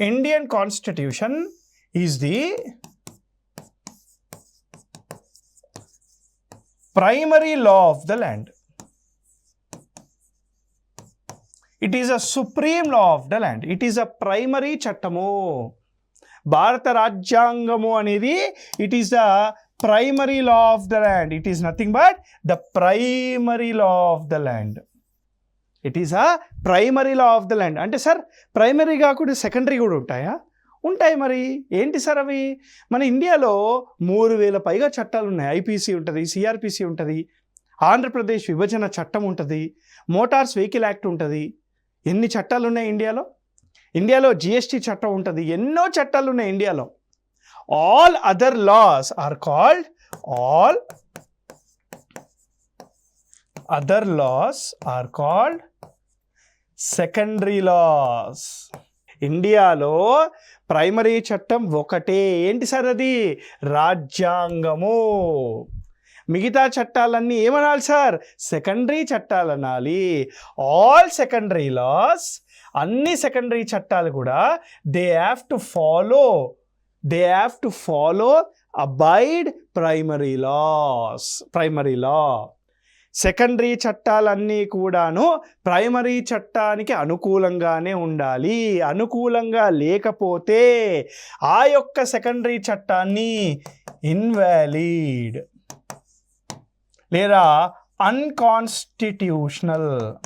Indian Constitution is the primary law of the land. It is a supreme law of the land. It is a primary చట్టము. భారత రాజ్యాంగము అనేది it is the primary law of the land. It is nothing but the primary law of the land. It is a primary law of the land. అంటే sir primary కాకుండా secondary కూడా ఉంటాయా? ఉంటాయి. మరి ఏంటి సార్ అవి? మన ఇండియాలో 3000 పైగా చట్టాలు ఉన్నాయి. ఐపీసీ ఉంటుంది, సిఆర్పిసి ఉంటుంది, ఆంధ్రప్రదేశ్ విభజన చట్టం ఉంటుంది, మోటార్స్ వెహికల్ యాక్ట్ ఉంటుంది. ఎన్ని చట్టాలు ఉన్నాయి ఇండియాలో? ఇండియాలో జిఎస్టీ చట్టం ఉంటుంది. ఎన్నో చట్టాలు ఉన్నాయి ఇండియాలో. All other laws are called secondary laws. ఇండియాలో ప్రైమరీ చట్టం ఒకటే. ఏంటి సార్ అది? రాజ్యాంగము. మిగతా చట్టాలన్నీ ఏమనాలి సార్? సెకండరీ చట్టాలు అనాలి. ఆల్ సెకండరీ లాస్, అన్ని సెకండరీ చట్టాలు కూడా they have to follow abide primary law. Secondary చట్టాలన్నీ కూడాను ప్రైమరీ చట్టానికి అనుకూలంగానే ఉండాలి. అనుకూలంగా లేకపోతే ఆ యొక్క సెకండరీ చట్టాన్ని ఇన్వాలిడ్ లేదా అన్కాన్స్టిట్యూషనల్